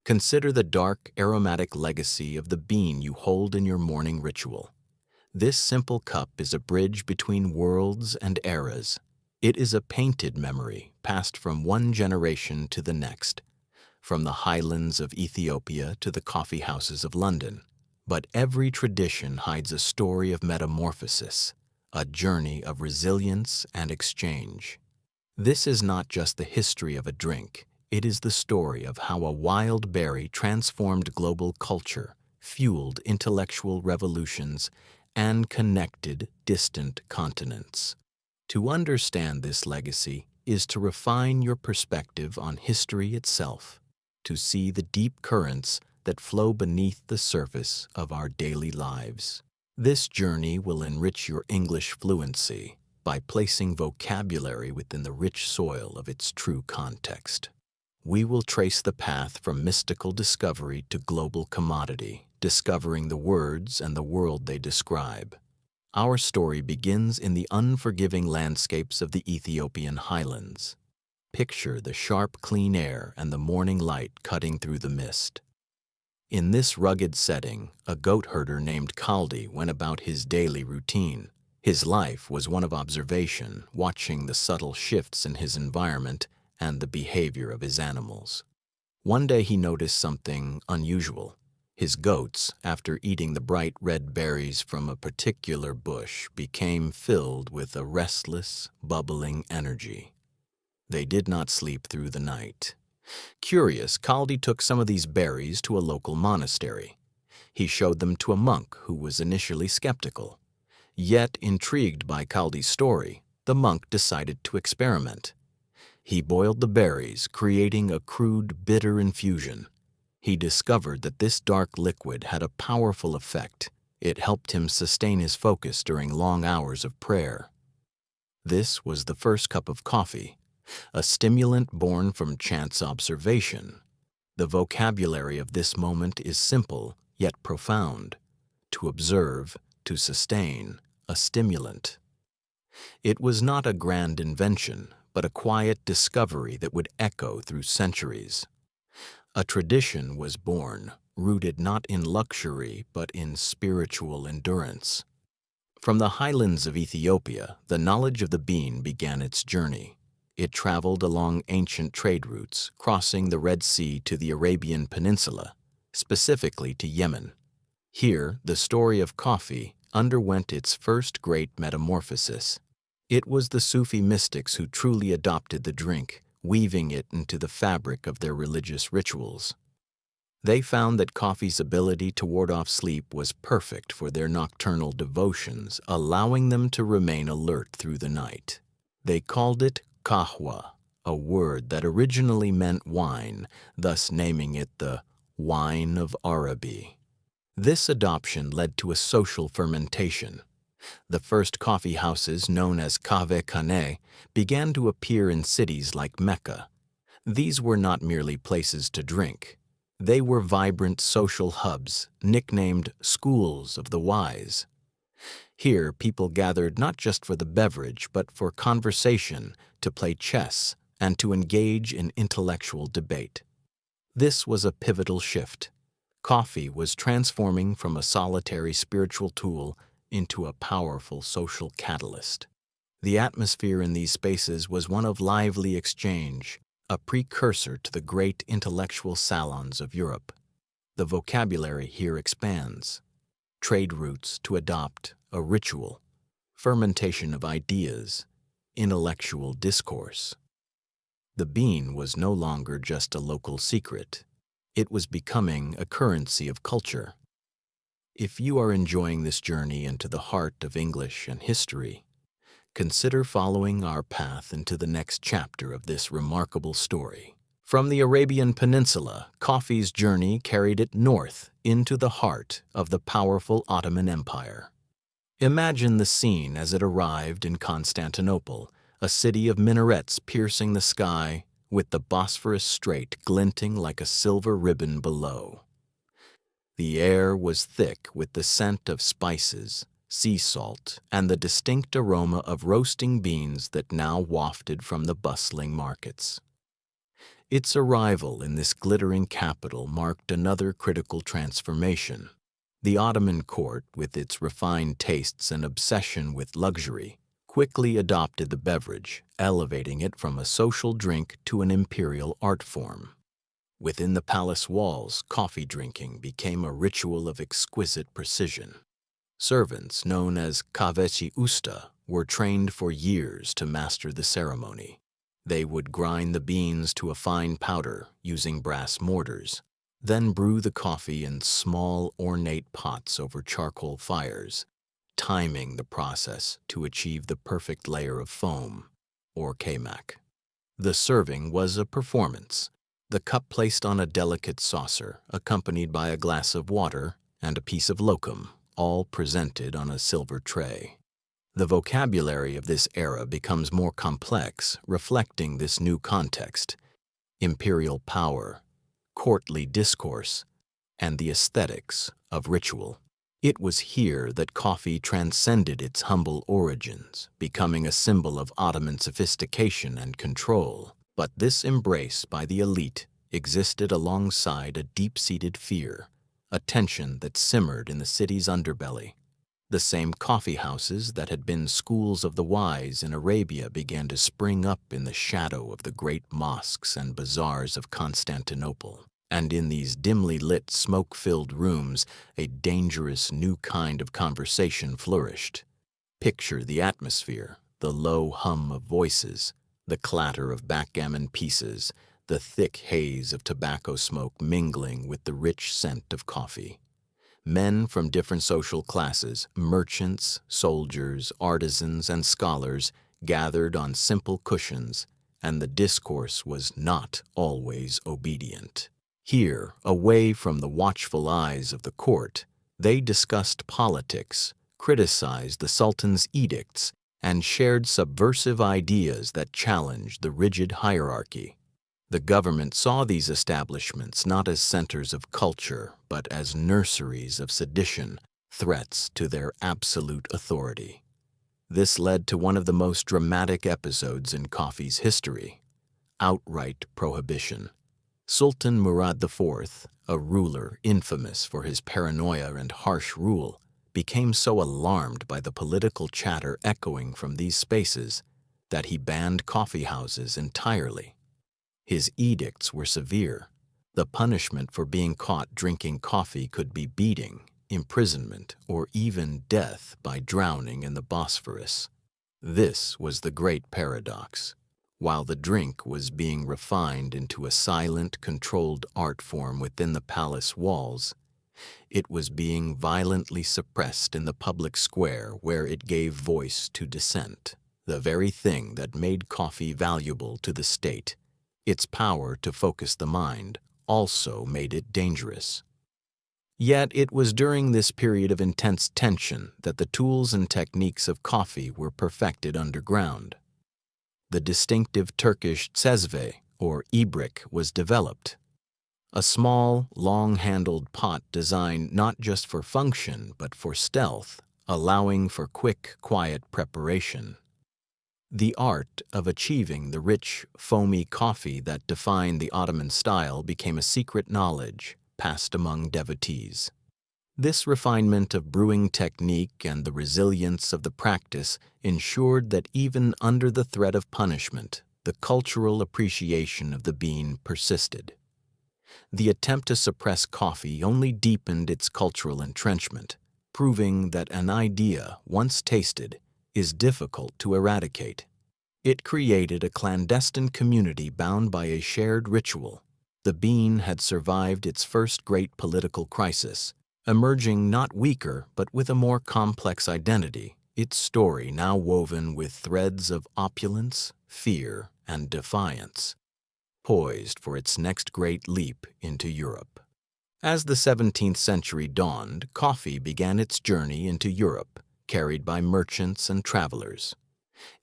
Consider the dark, aromatic legacy of the bean you hold in your morning ritual. This simple cup is a bridge between worlds and eras. It is a painted memory passed from one generation to the next, from the highlands of Ethiopia to the coffeehouses of London. But every tradition hides a story of metamorphosis, a journey of resilience and exchange. This is not just the history of a drink, it is the story of how a wild berry transformed global culture, fueled intellectual revolutions, and connected distant continents. To understand this legacy is to refine your perspective on history itself, to see the deep currents that flow beneath the surface of our daily lives. This journey will enrich your English fluency by placing vocabulary within the rich soil of its true context. We will trace the path from mystical discovery to global commodity, discovering the words and the world they describe. Our story begins in the unforgiving landscapes of the Ethiopian highlands. Picture the sharp, clean air and the morning light cutting through the mist. In this rugged setting, a goat herder named Kaldi went about his daily routine. His life was one of observation, watching the subtle shifts in his environment and the behavior of his animals. One day he noticed something unusual. His goats, after eating the bright red berries from a particular bush, became filled with a restless, bubbling energy. They did not sleep through the night. Curious, Kaldi took some of these berries to a local monastery. He showed them to a monk who was initially skeptical. Yet, intrigued by Kaldi's story, the monk decided to experiment. He boiled the berries, creating a crude, bitter infusion. He discovered that this dark liquid had a powerful effect. It helped him sustain his focus during long hours of prayer. This was the first cup of coffee, a stimulant born from chance observation. The vocabulary of this moment is simple, yet profound. To observe, to sustain, a stimulant. It was not a grand invention, but a quiet discovery that would echo through centuries. A tradition was born, rooted not in luxury, but in spiritual endurance. From the highlands of Ethiopia, the knowledge of the bean began its journey. It traveled along ancient trade routes, crossing the Red Sea to the Arabian Peninsula, specifically to Yemen. Here, the story of coffee underwent its first great metamorphosis. It was the Sufi mystics who truly adopted the drink, weaving it into the fabric of their religious rituals. They found that coffee's ability to ward off sleep was perfect for their nocturnal devotions, allowing them to remain alert through the night. They called it kahwa, a word that originally meant wine, thus naming it the wine of Araby. This adoption led to a social fermentation. The first coffee houses, known as kahve-khaneh, began to appear in cities like Mecca. These were not merely places to drink. They were vibrant social hubs, nicknamed schools of the wise. Here, people gathered not just for the beverage, but for conversation, to play chess, and to engage in intellectual debate. This was a pivotal shift. Coffee was transforming from a solitary spiritual tool into a powerful social catalyst. The atmosphere in these spaces was one of lively exchange, a precursor to the great intellectual salons of Europe. The vocabulary here expands. Trade routes to adopt a ritual, fermentation of ideas, intellectual discourse. The bean was no longer just a local secret. It was becoming a currency of culture. If you are enjoying this journey into the heart of English and history, consider following our path into the next chapter of this remarkable story. From the Arabian Peninsula, coffee's journey carried it north into the heart of the powerful Ottoman Empire. Imagine the scene as it arrived in Constantinople, a city of minarets piercing the sky, with the Bosphorus Strait glinting like a silver ribbon below. The air was thick with the scent of spices, sea salt, and the distinct aroma of roasting beans that now wafted from the bustling markets. Its arrival in this glittering capital marked another critical transformation. The Ottoman court, with its refined tastes and obsession with luxury, quickly adopted the beverage, elevating it from a social drink to an imperial art form. Within the palace walls, coffee drinking became a ritual of exquisite precision. Servants, known as kahveci usta, were trained for years to master the ceremony. They would grind the beans to a fine powder using brass mortars, then brew the coffee in small, ornate pots over charcoal fires, timing the process to achieve the perfect layer of foam, or kaymak. The serving was a performance, the cup placed on a delicate saucer, accompanied by a glass of water and a piece of lokum, all presented on a silver tray. The vocabulary of this era becomes more complex, reflecting this new context: imperial power, courtly discourse, and the aesthetics of ritual. It was here that coffee transcended its humble origins, becoming a symbol of Ottoman sophistication and control. But this embrace by the elite existed alongside a deep-seated fear, a tension that simmered in the city's underbelly. The same coffeehouses that had been schools of the wise in Arabia began to spring up in the shadow of the great mosques and bazaars of Constantinople. And in these dimly lit, smoke-filled rooms, a dangerous new kind of conversation flourished. Picture the atmosphere: the low hum of voices, the clatter of backgammon pieces, the thick haze of tobacco smoke mingling with the rich scent of coffee. Men from different social classes, merchants, soldiers, artisans, and scholars, gathered on simple cushions, and the discourse was not always obedient. Here, away from the watchful eyes of the court, they discussed politics, criticized the Sultan's edicts, and shared subversive ideas that challenged the rigid hierarchy. The government saw these establishments not as centers of culture, but as nurseries of sedition, threats to their absolute authority. This led to one of the most dramatic episodes in coffee's history: outright prohibition. Sultan Murad IV, a ruler infamous for his paranoia and harsh rule, became so alarmed by the political chatter echoing from these spaces that he banned coffeehouses entirely. His edicts were severe. The punishment for being caught drinking coffee could be beating, imprisonment, or even death by drowning in the Bosphorus. This was the great paradox. While the drink was being refined into a silent, controlled art form within the palace walls, it was being violently suppressed in the public square where it gave voice to dissent. The very thing that made coffee valuable to the state, its power to focus the mind, also made it dangerous. Yet it was during this period of intense tension that the tools and techniques of coffee were perfected underground. The distinctive Turkish cezve, or ibrik, was developed. A small, long-handled pot designed not just for function but for stealth, allowing for quick, quiet preparation. The art of achieving the rich, foamy coffee that defined the Ottoman style became a secret knowledge passed among devotees. This refinement of brewing technique and the resilience of the practice ensured that even under the threat of punishment, the cultural appreciation of the bean persisted. The attempt to suppress coffee only deepened its cultural entrenchment, proving that an idea, once tasted, is difficult to eradicate. It created a clandestine community bound by a shared ritual. The bean had survived its first great political crisis, emerging not weaker but with a more complex identity, its story now woven with threads of opulence, fear, and defiance, poised for its next great leap into Europe. As the 17th century dawned, coffee began its journey into Europe, carried by merchants and travelers.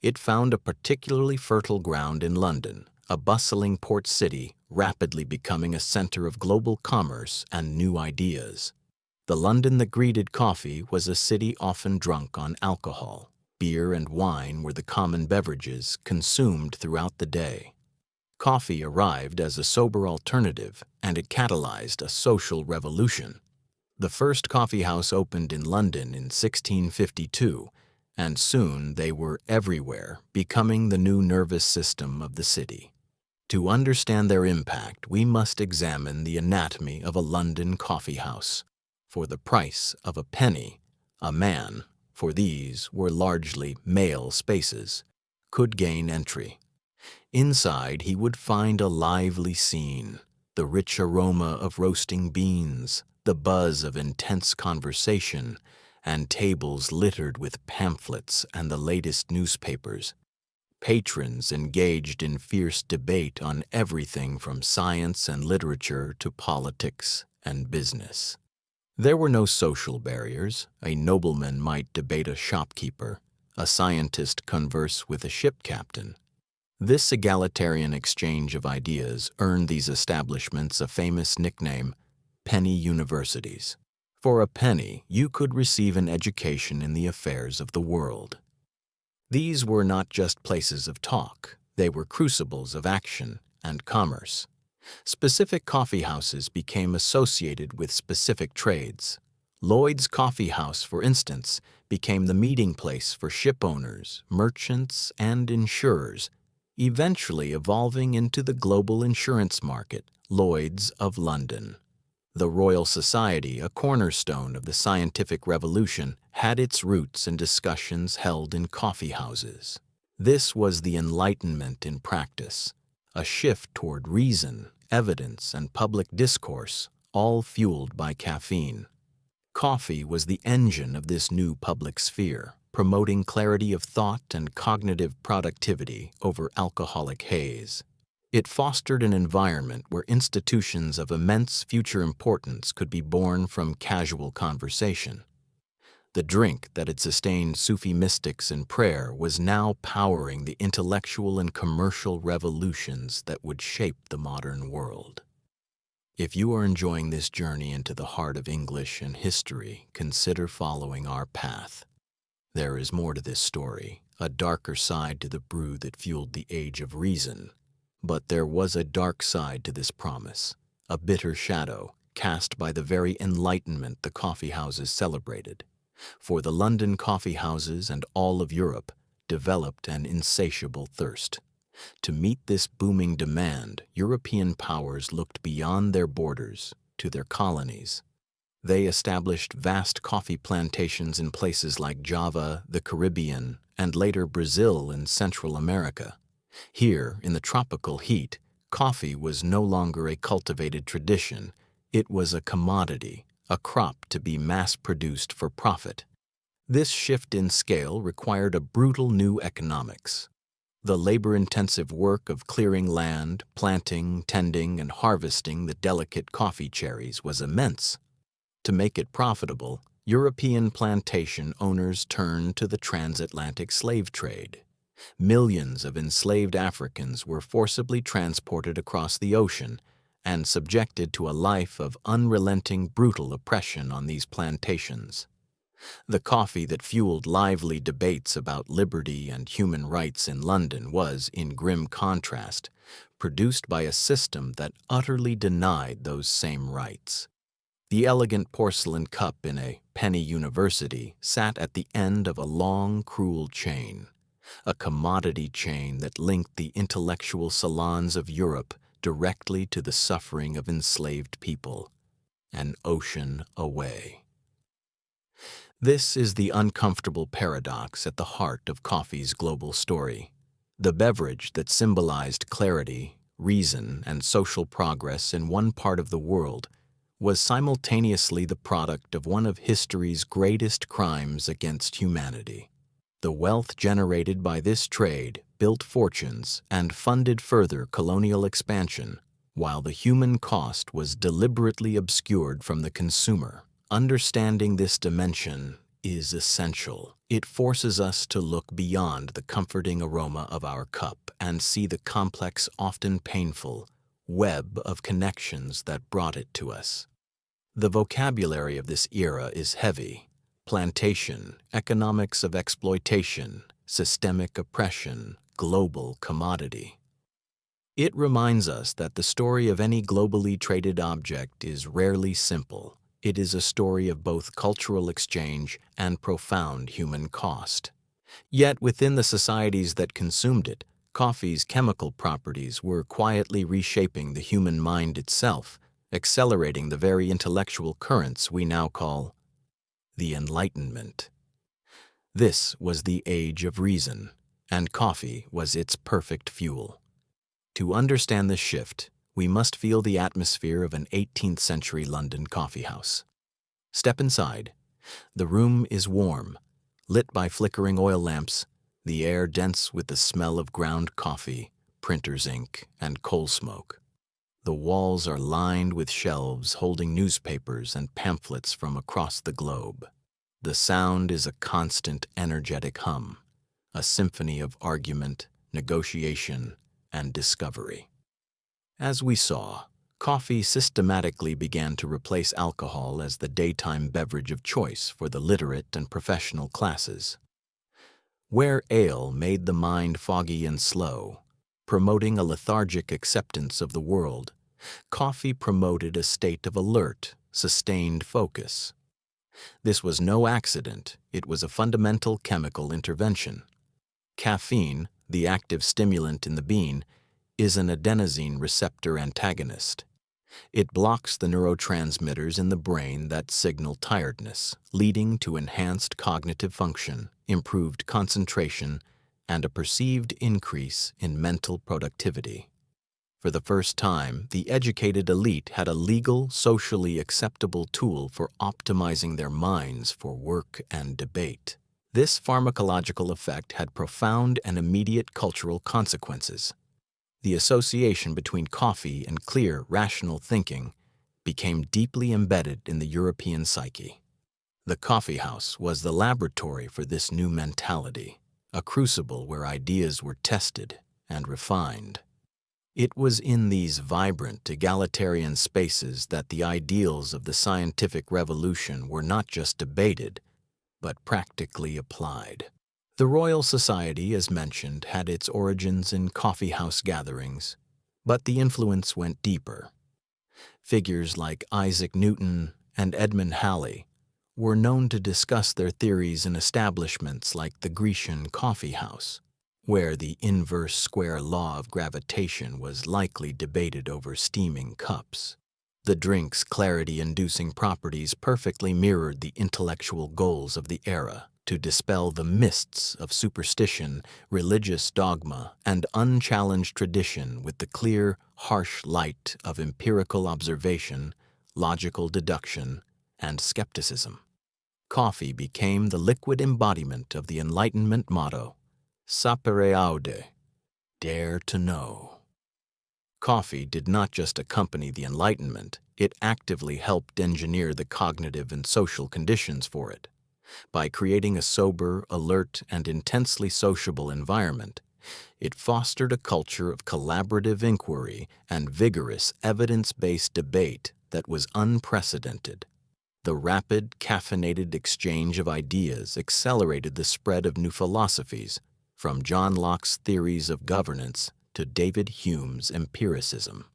It found a particularly fertile ground in London, a bustling port city rapidly becoming a center of global commerce and new ideas. The London that greeted coffee was a city often drunk on alcohol. Beer and wine were the common beverages consumed throughout the day. Coffee arrived as a sober alternative, and it catalyzed a social revolution. The first coffeehouse opened in London in 1652, and soon they were everywhere, becoming the new nervous system of the city. To understand their impact, we must examine the anatomy of a London coffeehouse. For the price of a penny, a man, for these were largely male spaces, could gain entry. Inside, he would find a lively scene, the rich aroma of roasting beans, the buzz of intense conversation, and tables littered with pamphlets and the latest newspapers. Patrons engaged in fierce debate on everything from science and literature to politics and business. There were no social barriers. A nobleman might debate a shopkeeper, a scientist converse with a ship captain. This egalitarian exchange of ideas earned these establishments a famous nickname, penny universities. For a penny, you could receive an education in the affairs of the world. These were not just places of talk, they were crucibles of action and commerce. Specific coffeehouses became associated with specific trades. Lloyd's Coffee House, for instance, became the meeting place for ship owners, merchants, and insurers, eventually evolving into the global insurance market, Lloyd's of London. The Royal Society, a cornerstone of the scientific revolution, had its roots in discussions held in coffeehouses. This was the Enlightenment in practice, a shift toward reason, evidence, and public discourse, all fueled by caffeine. Coffee was the engine of this new public sphere, promoting clarity of thought and cognitive productivity over alcoholic haze. It fostered an environment where institutions of immense future importance could be born from casual conversation. The drink that had sustained Sufi mystics in prayer was now powering the intellectual and commercial revolutions that would shape the modern world. If you are enjoying this journey into the heart of English and history, consider following our path. There is more to this story, a darker side to the brew that fueled the Age of Reason. But there was a dark side to this promise, a bitter shadow cast by the very Enlightenment the coffeehouses celebrated. For the London coffeehouses and all of Europe developed an insatiable thirst. To meet this booming demand, European powers looked beyond their borders to their colonies. They established vast coffee plantations in places like Java, the Caribbean, and later Brazil in Central America. Here, in the tropical heat, coffee was no longer a cultivated tradition. It was a commodity, a crop to be mass-produced for profit. This shift in scale required a brutal new economics. The labor-intensive work of clearing land, planting, tending, and harvesting the delicate coffee cherries was immense. To make it profitable, European plantation owners turned to the transatlantic slave trade. Millions of enslaved Africans were forcibly transported across the ocean and subjected to a life of unrelenting, brutal oppression on these plantations. The coffee that fueled lively debates about liberty and human rights in London was, in grim contrast, produced by a system that utterly denied those same rights. The elegant porcelain cup in a penny university sat at the end of a long, cruel chain. A commodity chain that linked the intellectual salons of Europe directly to the suffering of enslaved people, an ocean away. This is the uncomfortable paradox at the heart of coffee's global story. The beverage that symbolized clarity, reason, and social progress in one part of the world was simultaneously the product of one of history's greatest crimes against humanity. The wealth generated by this trade built fortunes and funded further colonial expansion, while the human cost was deliberately obscured from the consumer. Understanding this dimension is essential. It forces us to look beyond the comforting aroma of our cup and see the complex, often painful, web of connections that brought it to us. The vocabulary of this era is heavy. Plantation, economics of exploitation, systemic oppression, global commodity. It reminds us that the story of any globally traded object is rarely simple. It is a story of both cultural exchange and profound human cost. Yet within the societies that consumed it, coffee's chemical properties were quietly reshaping the human mind itself, accelerating the very intellectual currents we now call the Enlightenment. This was the age of reason, and coffee was its perfect fuel. To understand this shift, we must feel the atmosphere of an 18th century London coffeehouse. Step inside. The room is warm, lit by flickering oil lamps, the air dense with the smell of ground coffee, printer's ink, and coal smoke. The walls are lined with shelves holding newspapers and pamphlets from across the globe. The sound is a constant, energetic hum, a symphony of argument, negotiation, and discovery. As we saw, coffee systematically began to replace alcohol as the daytime beverage of choice for the literate and professional classes. Where ale made the mind foggy and slow, promoting a lethargic acceptance of the world, coffee promoted a state of alert, sustained focus. This was no accident, it was a fundamental chemical intervention. Caffeine, the active stimulant in the bean, is an adenosine receptor antagonist. It blocks the neurotransmitters in the brain that signal tiredness, leading to enhanced cognitive function, improved concentration, and a perceived increase in mental productivity. For the first time, the educated elite had a legal, socially acceptable tool for optimizing their minds for work and debate. This pharmacological effect had profound and immediate cultural consequences. The association between coffee and clear, rational thinking became deeply embedded in the European psyche. The coffeehouse was the laboratory for this new mentality, a crucible where ideas were tested and refined. It was in these vibrant, egalitarian spaces that the ideals of the scientific revolution were not just debated, but practically applied. The Royal Society, as mentioned, had its origins in coffeehouse gatherings, but the influence went deeper. Figures like Isaac Newton and Edmund Halley were known to discuss their theories in establishments like the Grecian coffeehouse, where the inverse square law of gravitation was likely debated over steaming cups. The drink's clarity-inducing properties perfectly mirrored the intellectual goals of the era to dispel the mists of superstition, religious dogma, and unchallenged tradition with the clear, harsh light of empirical observation, logical deduction, and skepticism. Coffee became the liquid embodiment of the Enlightenment motto, sapere aude, dare to know. Coffee did not just accompany the Enlightenment, it actively helped engineer the cognitive and social conditions for it. By creating a sober, alert, and intensely sociable environment, it fostered a culture of collaborative inquiry and vigorous, evidence-based debate that was unprecedented. The rapid, caffeinated exchange of ideas accelerated the spread of new philosophies, from John Locke's theories of governance to David Hume's empiricism.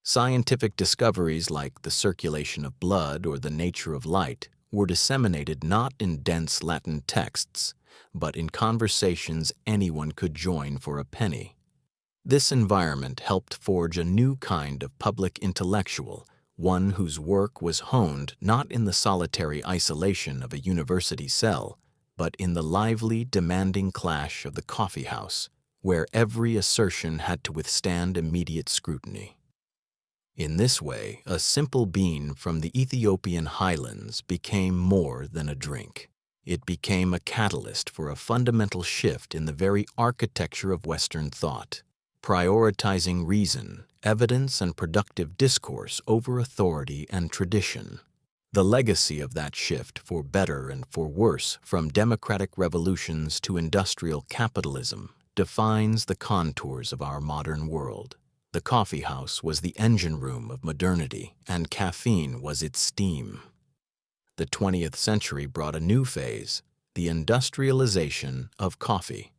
Scientific discoveries like the circulation of blood or the nature of light were disseminated not in dense Latin texts, but in conversations anyone could join for a penny. This environment helped forge a new kind of public intellectual, one whose work was honed not in the solitary isolation of a university cell, but in the lively, demanding clash of the coffeehouse, where every assertion had to withstand immediate scrutiny. In this way, a simple bean from the Ethiopian highlands became more than a drink. It became a catalyst for a fundamental shift in the very architecture of Western thought, prioritizing reason, evidence, and productive discourse over authority and tradition. The legacy of that shift, for better and for worse, from democratic revolutions to industrial capitalism, defines the contours of our modern world. The coffeehouse was the engine room of modernity, and caffeine was its steam. The 20th century brought a new phase, the industrialization of coffee.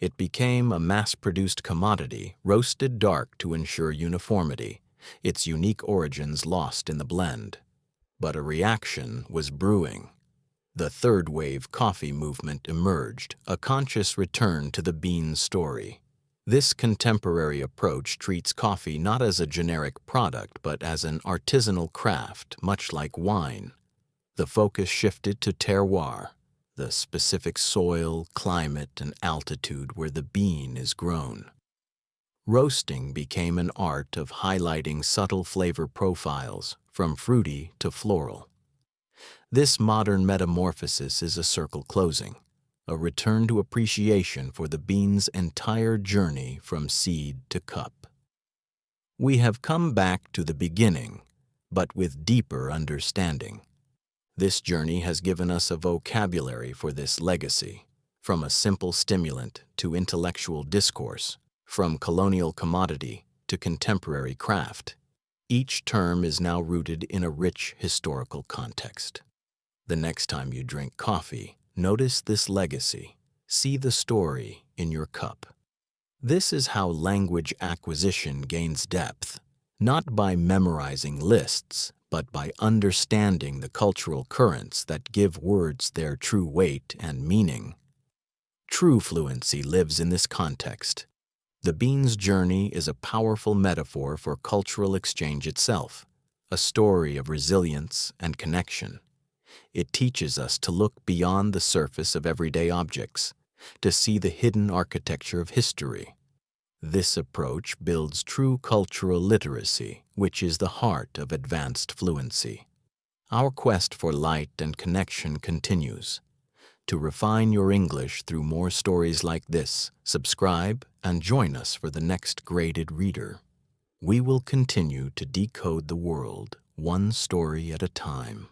It became a mass-produced commodity, roasted dark to ensure uniformity, its unique origins lost in the blend. But a reaction was brewing. The third wave coffee movement emerged, a conscious return to the bean's story. This contemporary approach treats coffee not as a generic product but as an artisanal craft, much like wine. The focus shifted to terroir, the specific soil, climate, and altitude where the bean is grown. Roasting became an art of highlighting subtle flavor profiles, from fruity to floral. This modern metamorphosis is a circle closing, a return to appreciation for the bean's entire journey from seed to cup. We have come back to the beginning, but with deeper understanding. This journey has given us a vocabulary for this legacy, from a simple stimulant to intellectual discourse, from colonial commodity to contemporary craft. Each term is now rooted in a rich historical context. The next time you drink coffee, notice this legacy. See the story in your cup. This is how language acquisition gains depth, not by memorizing lists, but by understanding the cultural currents that give words their true weight and meaning. True fluency lives in this context. The bean's journey is a powerful metaphor for cultural exchange itself, a story of resilience and connection. It teaches us to look beyond the surface of everyday objects, to see the hidden architecture of history. This approach builds true cultural literacy, which is the heart of advanced fluency. Our quest for light and connection continues. To refine your English through more stories like this, subscribe and join us for the next graded reader. We will continue to decode the world, one story at a time.